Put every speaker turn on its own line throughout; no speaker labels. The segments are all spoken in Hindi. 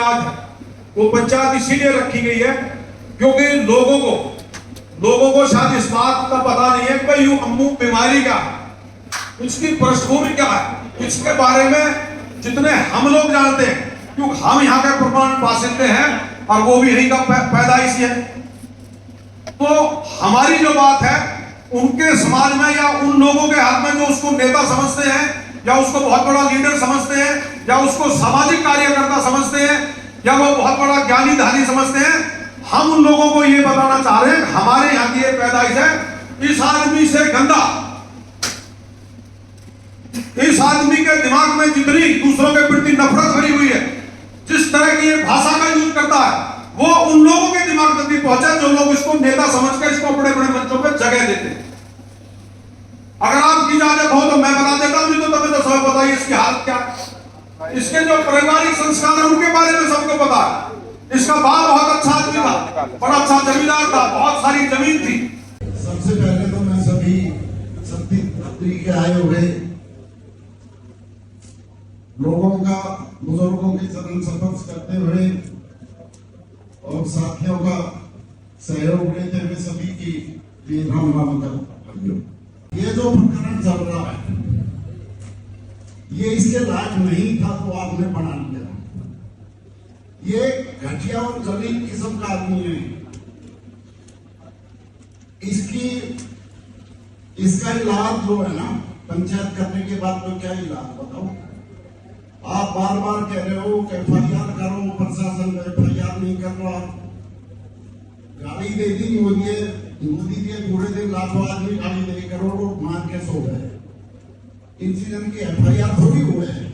पंचायत है। वो पंचायत इसीलिए रखी गई है क्योंकि लोगों को शायद इस बात का पता नहीं है कि यूं अम्मू बीमारी क्या है, इसकी पृष्ठभूमि क्या है, इसके बारे में जितने हम लोग जानते हैं, क्योंकि हम यहाँ के प्रमाण बासिंदे हैं और वो भी यहीं का पैदाइश है। तो हमारी जो बात है उनके समाज में या उन लोगों के हाथ में जो उसको नेता समझते हैं या उसको बहुत बड़ा लीडर समझते हैं या उसको सामाजिक कार्यकर्ता समझते हैं या वो बहुत बड़ा ज्ञानी धानी समझते हैं, हम उन लोगों को ये बताना चाह रहे हैं हमारे यहाँ की ये पैदाइश है। इस आदमी से गंदा, इस आदमी के दिमाग में जितनी दूसरों के प्रति नफरत भरी हुई है, जिस तरह की ये भाषा का यूज करता है, वो उन लोगों के दिमाग तक भी पहुंचा जो लोग इसको नेता समझकर इसको बड़े बड़े मंचों पर जगह देते हैं। अगर आपकी इजाजत हो तो मैं बता देता हूं, नहीं तो तुम्हें तो सब बताइए इसकी हालत क्या है। इसके जो पारिवारिक संस्कार है उनके बारे में सबको पता है। इसका बाप बहुत अच्छा आदमी था, बड़ा अच्छा जमींदार था, बहुत सारी जमीन थी।
सबसे पहले तो मैं सभी छत्तीसगढ़ के आए हुए लोगों का, बुजुर्गों की चरण स्पर्श करते हुए और साथियों का सहयोग लेते हुए सभी की राम राम कर। ये जो प्रकरण चल रहा है ये इसके लायक नहीं था तो आपने बना लिया। ये घटिया और जलील किस्म का आदमी है। इसका इलाज जो है ना, पंचायत करने के बाद तो क्या इलाज बताओ। आप बार बार कह रहे हो कि FIR करो, प्रशासन FIR नहीं कर रहा। गाड़ी दे दी मोदी दिए पूरे दिन लाखों आदमी गाड़ी दे करोड़ों मार के सो गए। इंसिडेंट की FIR थोड़ी हुए हैं।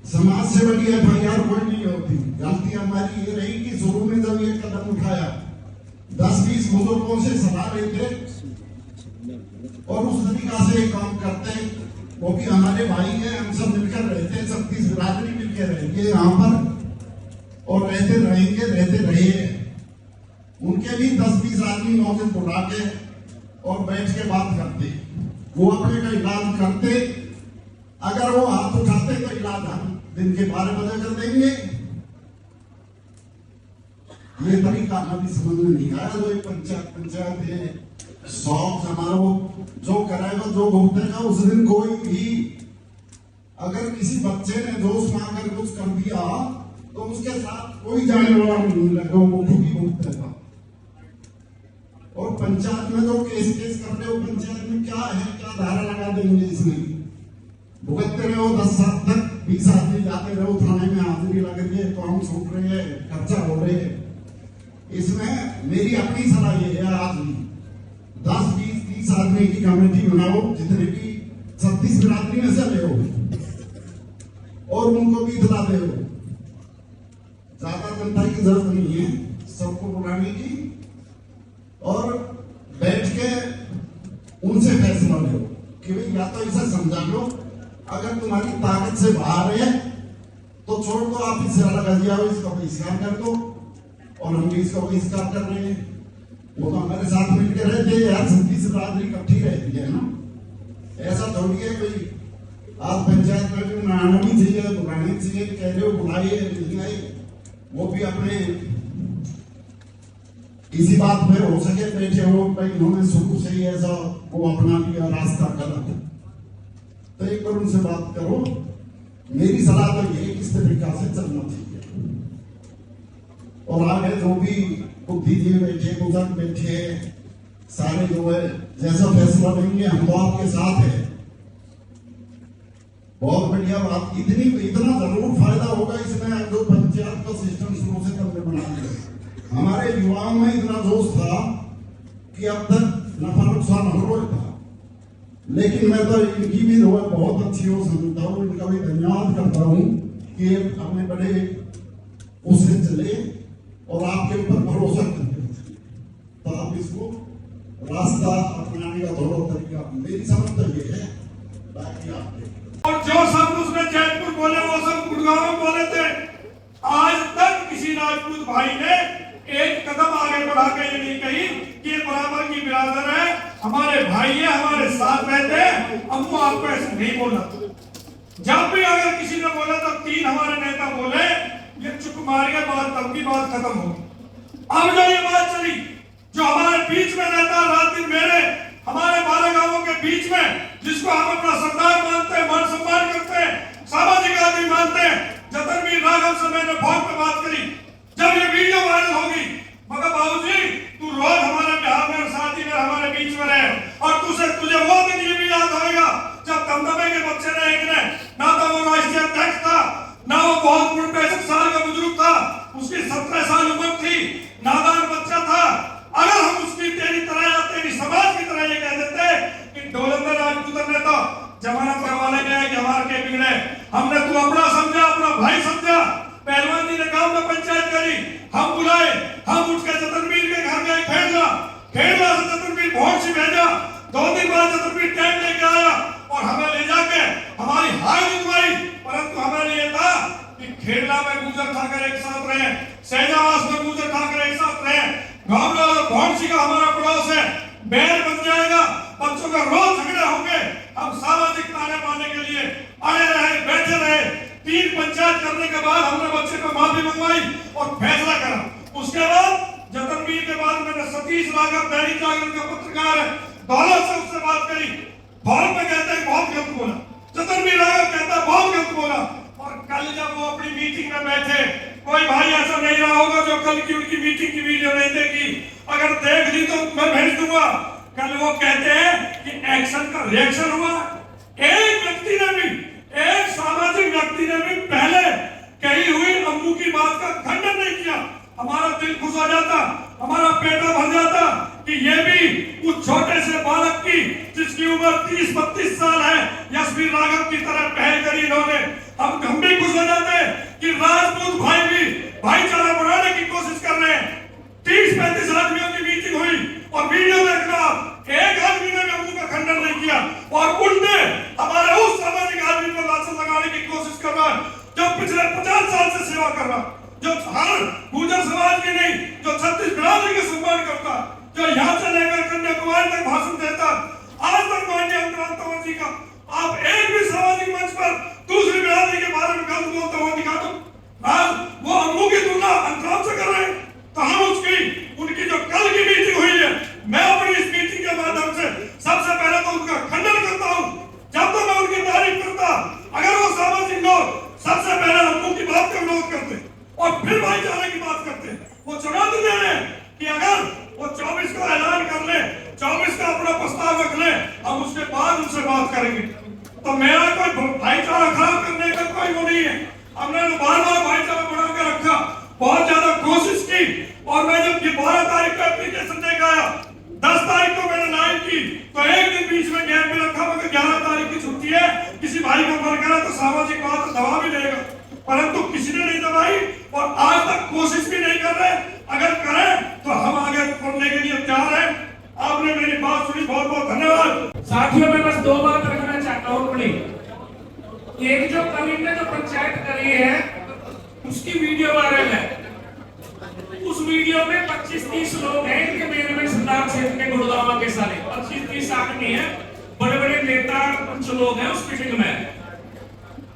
समाज से बड़ी FIR कोई नहीं होती। गलती हमारी ये रही कि शुरू में जब ये कदम उठाया 10-20 बुजुर्गों से सलाह लेते और उस तरीका से काम करते, वो भी हमारे भाई हैं, हम सब मिलकर रहते, 36 बिरादरी मिलकर रहेंगे यहाँ पर और रहते रहे। उनके भी 10-20 आदमी मौके बुला के और बैठ के बात करते, वो अपने का इलाज करते। अगर वो हाथ उठाते तो इलाज हम दिन के 12 बजे कर देंगे। ये तरीका हमें समझ में नहीं आया। जो पंचायत है, शौक समारोह जो कराएगा, जो भुगतेगा, उस दिन कोई भी अगर किसी बच्चे ने दोस्त मांगकर कुछ कर दिया तो उसके साथ कोई जाने वाला नहीं लगा, वो खुद ही भुगतेगा। और पंचायत में जो केस कर रहे हो, पंचायत में क्या है, क्या धारा लगा देंगे इसमें, भुगतते रहो 10 साल तक। 20 आदमी जाते रहो थाने में, हाजिरी लग रही है, अकाउंट छूट रहे हैं, खर्चा हो रहे हैं। इसमें मेरी अपनी सलाह ये है, आज भी 10-20-30 आदमी की कमेटी बनाओ, जितने भी 36 बिरादरी में से ले और उनको भी दिला दे। ज्यादा जनता की जरूरत नहीं है, सबको बुलाने की और बैठ के उनसे फैसला लो कि भाई या तो इसे समझा लो, अगर तुम्हारी ताकत से बाहर है तो छोड़ दो, आप इससे लगा दिया हो, इसका बहिष्कार कर दो। और हम भी इसका बहिष्कार कर रहे हैं। वो तो हमारे साथ मिलकर रहते हैं यार, 36 बिरादरी इकट्ठी रहती है ना। ऐसा थोड़ी है कोई आज पंचायत में भी मनाना भी चाहिए, बुलानी चाहिए, कह रहे हो बुलाइए नहीं आए, वो भी अपने इसी बात में हो सके बैठे हो भाई, इन्होंने शुरू से ही ऐसा वो अपना लिया रास्ता गलत है, तो एक बार उनसे बात करो। मेरी सलाह तो ये किस तरीका से चलना चाहिए। और आगे जो भी बुद्धिजीवी बैठे, बुजुर्ग बैठे, सारे जो है जैसा फैसला लेंगे हम तो आपके साथ है। बहुत बढ़िया बात, इतना जरूर फायदा होगा इसमें जो पंचायत का सिस्टम शुरू से करने बना दिया। हमारे युवाओं में इतना जोश था कि अब तक नफा नुकसान हो रहा था, लेकिन मैं तो इनकी भी जो है बहुत अच्छी हो समझता हूँ, इनका भी धन्यवाद करता हूँ कि अपने बड़े उससे चले और आपके ऊपर भरोसा करते, तो आप इसको रास्ता अपनाने का थोड़ा तरीका मेरी समझ तो ये है। बाकी आपके
और जो शब्द उसने जयपुर बोले वो सब गुड़गांव में बोले थे। आज तक किसी राजपूत भाई ने एक कदम आगे बढ़ा के ये नहीं कही कि बराबर की बिरादर है, हमारे भाई है, हमारे साथ रहते हैं, अम्मू आपको ऐसे नहीं बोलना। जब भी अगर किसी ने बोला तो 3 हमारे नेता बोले ये चुप मार के बात तब की बात खत्म होगी। अब जो ये बात चली, जो हमारे बीच में रहता रात दिन मेरे हमारे 12 गांवों के बीच में, जिसको हम अपना सरदार मानते हैं, मान सम्मान करते हैं, सामाजिक आदमी मानते हैं, जतनवीर राघव से मैंने फोन पे बात करी। जब ये वीडियो वायरल होगी, मगर बाबूजी तू रोज हमारे बिहार में साथी में हमारे बीच में रहे, और तुझे वो दिन ये भी याद होगा जब दमदमे के बच्चे ने एक ने, ना तो वो राष्ट्रीय अध्यक्ष था, ना वो बहुत 65 साल का बुजुर्ग था, उसकी 17 साल उम्र थी, नादान बच्चा था। अगर हम उसकी तेरी तरह या तेरी समाज की तरह ये कह देते कि डोलंदर राजपूत ने तो जमानत करवाने गए कि हमारे के बिगड़े, हमने तू अपना समझा, अपना भाई समझा। पहलवान जी ने गांव में पंचायत करी, हम बुलाए, हम उठ के जतनवीर के घर गए, खेड़ला से जतनवीर भोट से भेजा। 2 दिन बाद जतनवीर टैंक लेके आया और हमें ले जाके हमारी हार जितवाई। परंतु हमें ये था कि खेड़ला में गुजर ठाकर एक साथ रहे, सैजावास में गुजर ठाकर एक साथ रहे। गांवला और भोंसी का हमारा पड़ोस है, बैर बन जाएगा, बच्चों का रोज झगड़े होंगे। हम सामाजिक ताने बाने के लिए अड़े रहे, बैठे रहे। 3 पंचायत करने के बाद हमने बच्चे को माफी मंगवाई और फैसला करा। उसके बाद जतनवीर के बाद मैंने सतीश राघव दैनिक जागरण का पत्रकार है, दौलत से उससे बात करी। फोन पे कहते हैं बहुत गलत बोला, जतनवीर राघव कहता है बहुत गलत बोला। और कल जब वो अपनी मीटिंग में बैठे, कोई भाई ऐसा नहीं रहा होगा जो कल की उनकी मीटिंग की वीडियो नहीं देखी, अगर देख ली तो मैं भेज दूंगा। कल वो कहते हैं कि एक्शन का रिएक्शन हुआ। एक व्यक्ति ने भी, एक सामाजिक व्यक्ति ने भी पहले कही हुई अम्मू की बात का खंडन नहीं किया। हमारा दिल खुश हो जाता, हमारा पेटा भर जाता कि ये भी उस छोटे से बालक की, जिसकी उम्र 30-32 साल है, यशवीर राघव की तरह पहल करी इन्होंने। हम भी खुश हो जाते कि राजपूत भाई भी भाईचारा बढ़ाने की कोशिश कर रहे हैं। 30-35 आदमियों की मीटिंग हुई और वीडियो देखना, एक आदमी ने भी अम्मू का खंडन नहीं किया और उल्टे हमारे उस सामाजिक आदमी को लाछन लगाने की कोशिश कर रहा है जो पिछले 50 साल से सेवा कर रहा, जो हर गुर्जर समाज की नहीं, जो 36 बिरादरी का सम्मान करता, जो यहाँ से लेकर कन्याकुमारी तक भाषण देता। आज तक माननीय अंतराल तंवर जी का आप एक भी सामाजिक मंच पर दूसरी बिरादरी के बारे में गलत बोलता हुआ दिखा दो। आज वो अम्मू की तुलना अंतराल से कर रहे हैं, तो हम उनकी जो कल की मीटिंग हुई है, मैं अपनी इस मीटिंग के माध्यम से सबसे पहले तो उनका खंडन करता हूं। जब तो मैं उनकी तारीफ करता, अगर वो सामाजिक लोग सबसे पहले अम्मू की बात का विरोध करते और फिर भाईचारे की बात करते, वो चुनौती दे रहे हैं कि अगर वो 24 का ऐलान कर ले, 24 का अपना प्रस्ताव रख ले, हम उसके बाद उनसे बात करेंगे। तो मेरा कोई भाईचारा खराब करने का कोई वो नहीं है। हमने बार-बार भाईचारा बढ़ा के रखा, बहुत ज्यादा कोशिश की। और मैं जब 12 तारीख को एप्लीकेशन देकर आया, 10 तारीख को मैंने लाइन की, तो एक दिन बीच में गैप में रखा, मगर 11 तारीख की छुट्टी है, किसी भाई को मर गया तो सामाजिक बात दबा भी देगा, परंतु किसी ने नहीं दबाई और आज तक कोशिश भी नहीं कर रहे। अगर करें तो हम आगे बढ़ने के लिए तैयार हैं। आपने मेरी बात सुनी, बहुत बहुत धन्यवाद।
साथियों, मैं बस 2 बात रखना चाहता हूँ अपनी। एक जो कल ने जो पंचायत करी है उसकी वीडियो वायरल है। उस वीडियो में 25-30 लोग हैं, इनके मेरे में सरदार क्षेत्र के गुड़गांव के सारे 25-30 आदमी हैं, बड़े बड़े नेता पंच लोग हैं उस मीटिंग में।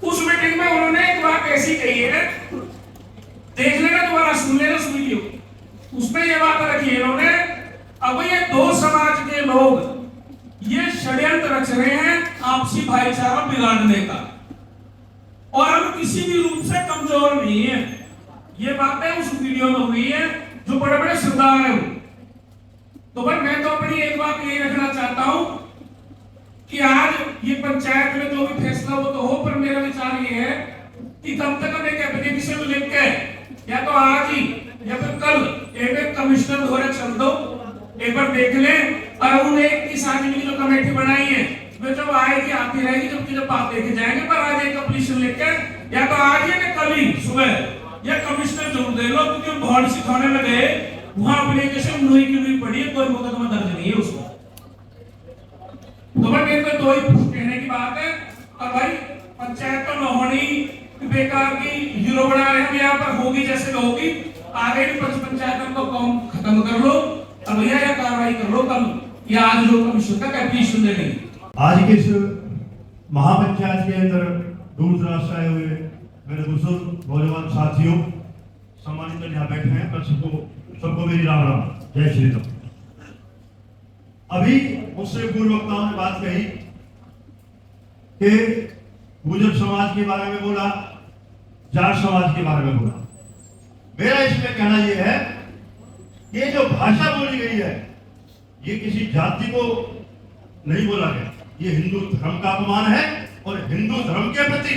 उस मीटिंग में उन्होंने एक बात ऐसी कही है, देख लेना, दोबारा सुन लेना उस वीडियो। उसमें ये बात रखी है इन्होंने, अब ये 2 समाज के लोग ये षड्यंत्र रच रहे हैं आपसी भाईचारा बिगाड़ने का, और हम किसी भी रूप से कमजोर नहीं है। ये बातें उस वीडियो में हुई है, जो बड़े बड़े सरदार हैं। तो भाई मैं तो अपनी एक बात ये रखना चाहता हूं कि आज ये पंचायत में जो भी फैसला हो तो हो, पर मेरा विचार ये है कि तब तक हम एक एप्लीकेशन लिख के या तो आज ही या फिर कल एक कमिश्नर द्वारा चल दो, एक बार देख लें। और उन 21 आदमी की जो कमेटी बनाई है वे जब आएगी आती रहेगी, जब बात देखे जाएंगे। पर आज एक एप्लीकेशन लिख के या तो आज या कल ही सुबह या कमिश्नर जरूर दे लो, क्योंकि भौड़ सिखाने में गए वहां एप्लीकेशन लुई की लुई पड़ी है, कोई मुकदमा दर्ज नहीं है उसको। तो भाई मेरे को 2 ही कहने की बात है। और भाई पंचायत तो न होनी बेकार की हीरो बना रहे हम यहाँ पर, होगी जैसे होगी, आगे भी पंचायतों को काम खत्म कर लो और भैया यह कार्रवाई कर लो कल या आज जो कमीशन का एप्लीकेशन दे देंगे।
आज के इस महापंचायत के अंदर दूर दराज से आए हुए मेरे बुजुर्ग नौजवान साथियों, सम्मानित जन यहाँ बैठे हैं, मैं सबको मेरी राम राम, जय श्री राम। अभी मुझसे पूर्व वक्ताओं ने बात कही कि गुर्जर समाज के बारे में बोला, जाट समाज के बारे में बोला। मेरा इसमें कहना यह है, ये जो भाषा बोली गई है, ये किसी जाति को नहीं बोला गया, ये हिंदू धर्म का अपमान है और हिंदू धर्म के प्रति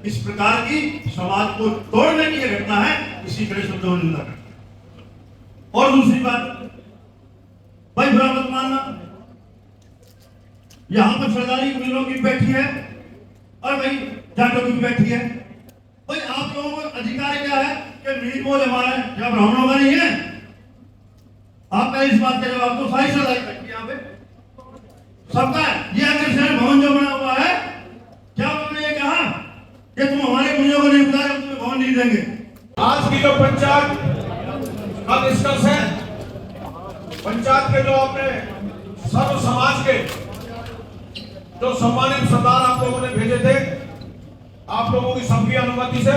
इस प्रकार की समाज को तोड़ने की यह घटना है, इसी तरह शब्दों में निंदा करता। और दूसरी बात, भाई बुरा मत मानना, यहां पर सरदारी कबीलों की बैठी है और भाई जाटों की बैठी है। भाई आप लोगों को अधिकार क्या है कि मीर बोल हमारा है, क्या ब्राह्मणों का नहीं है? आपका इस बात का जवाब तो सारी सरदारी बैठी है यहाँ पे सबका है। ये आकर्षण भवन जो बना हुआ है, क्या उन्होंने ये कहा कि तुम हमारे मुझे को नहीं बता रहे, तुम्हें भवन नहीं देंगे?
आज की जो पंचायत का निष्कर्ष है, पंचायत के जो अपने सर्व समाज के जो सम्मानित सरदार आप लोगों ने भेजे थे, आप लोगों की सबकी अनुमति से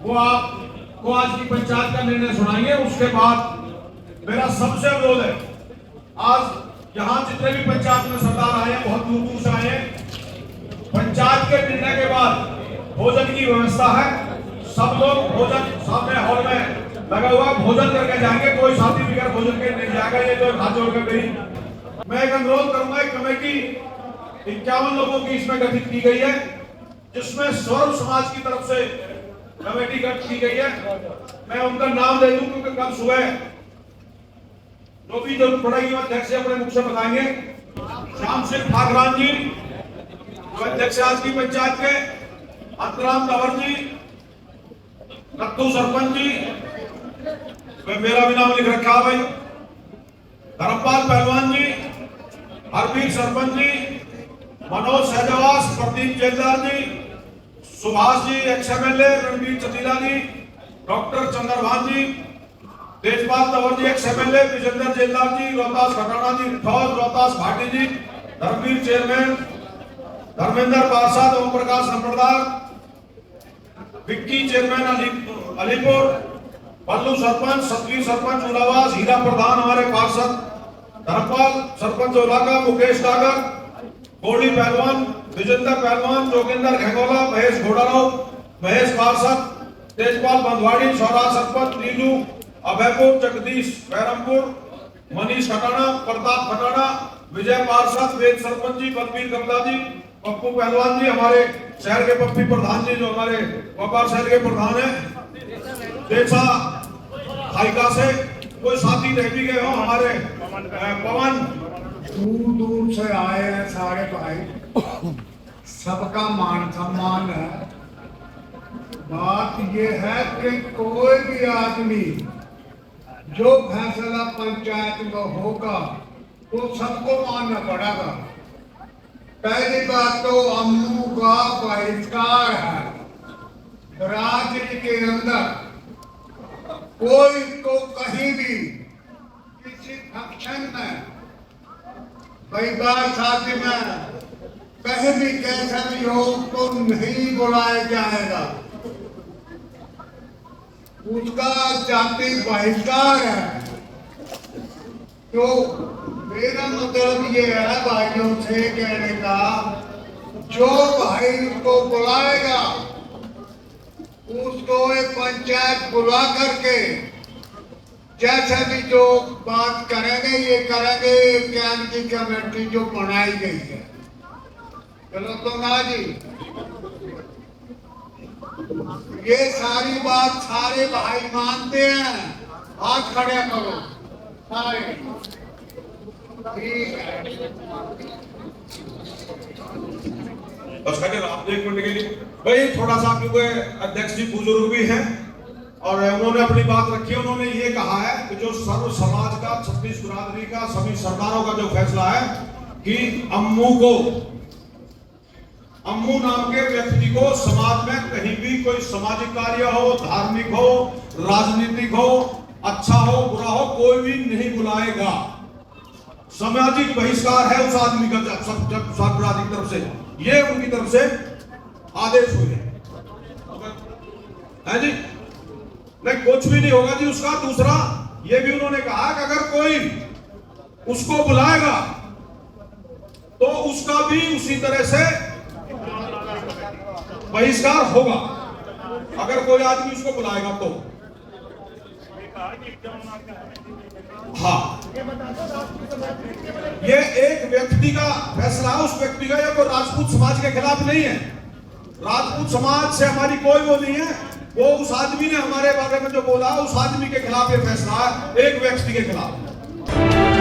वो आपको आज की पंचायत का निर्णय सुनाएंगे। उसके बाद मेरा सबसे अनुरोध है, आज यहाँ जितने भी पंचायत में सरदार आए हैं, बहुत दूर दूर से आए हैं, पंचायत के निर्णय के बाद भोजन की व्यवस्था है। सब लोग भोजन सामने हॉल में लगा हुआ भोजन करके जाएंगे, कोई साथी बिगैर भोजन के नहीं जाएगा। ये जो हाथ जोड़ कर गई, मैं एक अनुरोध करूंगा, एक कमेटी 51 लोगों की इसमें गठित की गई है, जिसमें सर्व समाज की तरफ से कमेटी गठित की गई है। मैं उनका नाम दे दूं क्योंकि कल सुबह जो भी जरूरत पड़ेगी अध्यक्ष अपने मुख से बताएंगे। श्याम सिंह ठाकरान जी जो अध्यक्ष आज की पंचायत के, अंतराम कंवर जी, नत्थू सरपंच जी, मेरा भी नाम लिख रखा है भाई, धर्मपाल पहलवान जी, हरवीर सरपंच जी, मनोज सहजवास, प्रदीप जेलदार जी, सुभाष जी XMLA, रणवीर चतीला जी, डॉक्टर चंद्रभान जी, तेजपाल तंवर जी XMLA, विजेंद्र जेलदार जी, रोहतास खटाना जी, रिठौर रोहतास भाटी जी, धर्मवीर चेयरमैन, धर्मेंद्र पार्षद, ओम प्रकाश नंबरदार, विक्की चेयरमैन अलीपुर, पल्लू सरपंच, सतवीर सरपंच उलावास, हीरा प्रधान हमारे पार्षद, धर्मपाल सरपंच ओलाका, मुकेश डागर, गोली पहलवान, विजेंद्र पहलवान, जोगिंदर घेंगोला, महेश घोड़ाराव, महेश पार्षद, तेजपाल बंधवाड़ी, सौराज सरपंच, नीलू अभयपुर, जगदीश बैरमपुर, मनीष खटाना, प्रताप खटाना, विजय पार्षद, वेद सरपंच जी, बलबीर गमला जी, पप्पू पहलवान जी, हमारे शहर के पप्पी प्रधान जी जो हमारे व्यापार शहर के प्रधान है, देसा हाइका से कोई साथी रह भी गए हो, हमारे पवन,
दूर दूर से आए हैं सारे भाई, सबका मान सम्मान है। बात ये है कि कोई भी आदमी जो फैसला पंचायत में होगा तो सबको मानना पड़ेगा। पहली बात तो अम्मू का बहिष्कार है। राज्य के अंदर कोई को कहीं भी किसी फंक्शन में, परिवार शादी में, कहीं भी कैसा भी हो तो नहीं बुलाया जाएगा, उसका जाति बहिष्कार है। तो मेरा मतलब ये है भाइयों से कहने का, जो भाई उसको बुलाएगा उसको एक पंचायत बुला करके जैसे भी जो बात करेंगे ये करेंगे, ज्ञान की कमेटी जो बनाई गई है। चलो तो ना जी, ये सारी बात सारे भाई मानते हैं, हाथ खड़े करो सारे, ठीक है।
बस आप 1 मिनट के लिए भाई थोड़ा सा, क्योंकि अध्यक्ष जी बुजुर्ग भी हैं और उन्होंने अपनी बात रखी है। उन्होंने ये कहा है कि जो सर्व समाज का, 36 बिरादरी का, सभी सरदारों का जो फैसला है कि अम्मू नाम के व्यक्ति को समाज में कहीं भी कोई सामाजिक कार्य हो, धार्मिक हो, राजनीतिक हो, अच्छा हो बुरा हो, कोई भी नहीं बुलाएगा। सामाजिक बहिष्कार है उस आदमी का बिरादरी की तरफ से, ये उनकी तरफ से आदेश हुए हैं जी। नहीं कुछ भी नहीं होगा जी उसका। दूसरा ये भी उन्होंने कहा कि अगर कोई उसको बुलाएगा तो उसका भी उसी तरह से बहिष्कार होगा, अगर कोई आदमी उसको बुलाएगा तो। हाँ, ये एक व्यक्ति का फैसला है, उस व्यक्ति का, ये कोई राजपूत समाज के खिलाफ नहीं है। राजपूत समाज से हमारी कोई वो नहीं है। वो उस आदमी ने हमारे बारे में जो बोला, उस आदमी के खिलाफ ये फैसला है, एक व्यक्ति के खिलाफ।